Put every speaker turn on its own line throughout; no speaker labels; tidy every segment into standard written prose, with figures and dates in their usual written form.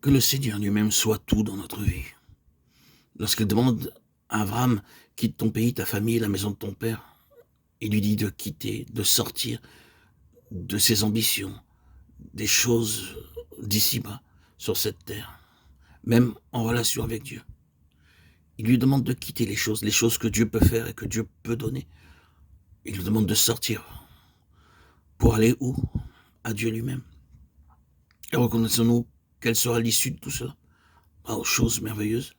Que le Seigneur lui-même soit tout dans notre vie. Lorsqu'il demande à Abraham, quitte ton pays, ta famille, la maison de ton père, il lui dit de quitter, de sortir de ses ambitions, des choses d'ici-bas, sur cette terre, même en relation avec Dieu. Il lui demande de quitter les choses que Dieu peut faire et que Dieu peut donner. Il lui demande de sortir. Pour aller où? À Dieu lui-même. Et reconnaissons-nous quelle sera l'issue de tout cela? Aux choses merveilleuses.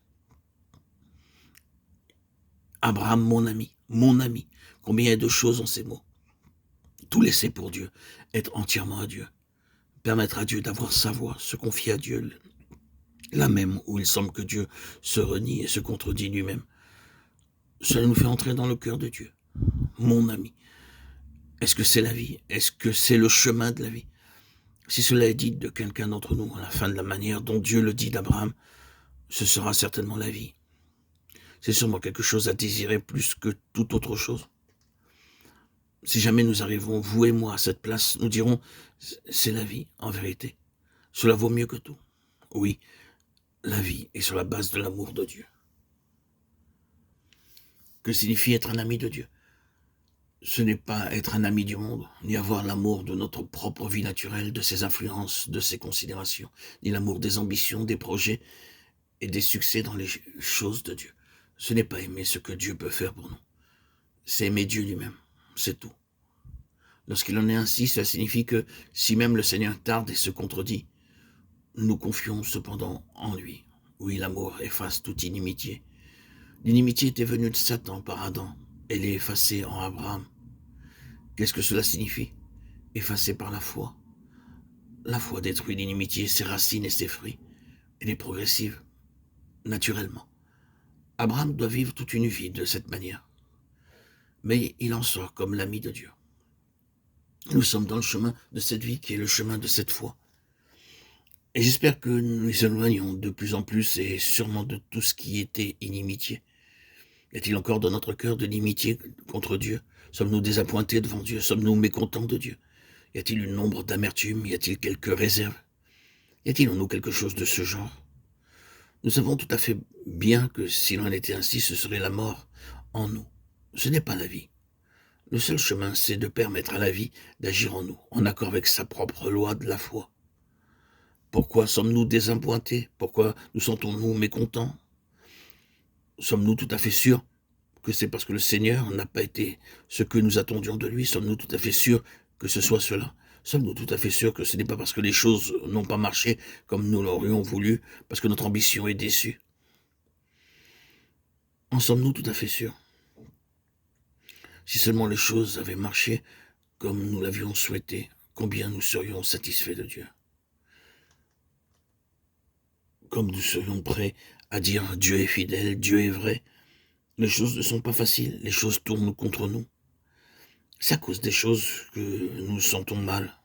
Abraham, mon ami, mon ami. Combien il y a de choses en ces mots. Tout laisser pour Dieu, être entièrement à Dieu. Permettre à Dieu d'avoir sa voix, se confier à Dieu, là même où il semble que Dieu se renie et se contredit lui-même. Cela nous fait entrer dans le cœur de Dieu. Mon ami. Est-ce que c'est la vie? Est-ce que c'est le chemin de la vie? Si cela est dit de quelqu'un d'entre nous, à la fin de la manière dont Dieu le dit d'Abraham, ce sera certainement la vie. C'est sûrement quelque chose à désirer plus que toute autre chose. Si jamais nous arrivons, vous et moi, à cette place, nous dirons, c'est la vie, en vérité. Cela vaut mieux que tout. Oui, la vie est sur la base de l'amour de Dieu. Que signifie être un ami de Dieu? Ce n'est pas être un ami du monde, ni avoir l'amour de notre propre vie naturelle, de ses influences, de ses considérations, ni l'amour des ambitions, des projets et des succès dans les choses de Dieu. Ce n'est pas aimer ce que Dieu peut faire pour nous. C'est aimer Dieu lui-même, c'est tout. Lorsqu'il en est ainsi, cela signifie que si même le Seigneur tarde et se contredit, nous confions cependant en lui. Oui, l'amour efface toute inimitié. L'inimitié était venue de Satan par Adam. Elle est effacée en Abraham. Qu'est-ce que cela signifie? Effacée par la foi. La foi détruit l'inimitié, ses racines et ses fruits. Elle est progressive, naturellement. Abraham doit vivre toute une vie de cette manière. Mais il en sort comme l'ami de Dieu. Nous sommes dans le chemin de cette vie qui est le chemin de cette foi. Et j'espère que nous nous éloignons de plus en plus et sûrement de tout ce qui était inimitié. Y a-t-il encore dans notre cœur de l'inimitié contre Dieu? Sommes-nous désappointés devant Dieu? Sommes-nous mécontents de Dieu? Y a-t-il une ombre d'amertume? Y a-t-il quelques réserves? Y a-t-il en nous quelque chose de ce genre? Nous savons tout à fait bien que s'il en était ainsi, ce serait la mort en nous. Ce n'est pas la vie. Le seul chemin, c'est de permettre à la vie d'agir en nous, en accord avec sa propre loi de la foi. Pourquoi sommes-nous désappointés? Pourquoi nous sentons-nous mécontents? Sommes-nous tout à fait sûrs que c'est parce que le Seigneur n'a pas été ce que nous attendions de lui? Sommes-nous tout à fait sûrs que ce soit cela? Sommes-nous tout à fait sûrs que ce n'est pas parce que les choses n'ont pas marché comme nous l'aurions voulu, parce que notre ambition est déçue? En sommes-nous tout à fait sûrs? Si seulement les choses avaient marché comme nous l'avions souhaité, combien nous serions satisfaits de Dieu? Comme nous serions prêts à dire Dieu est fidèle, Dieu est vrai. Les choses ne sont pas faciles, les choses tournent contre nous. C'est à cause des choses que nous sentons mal.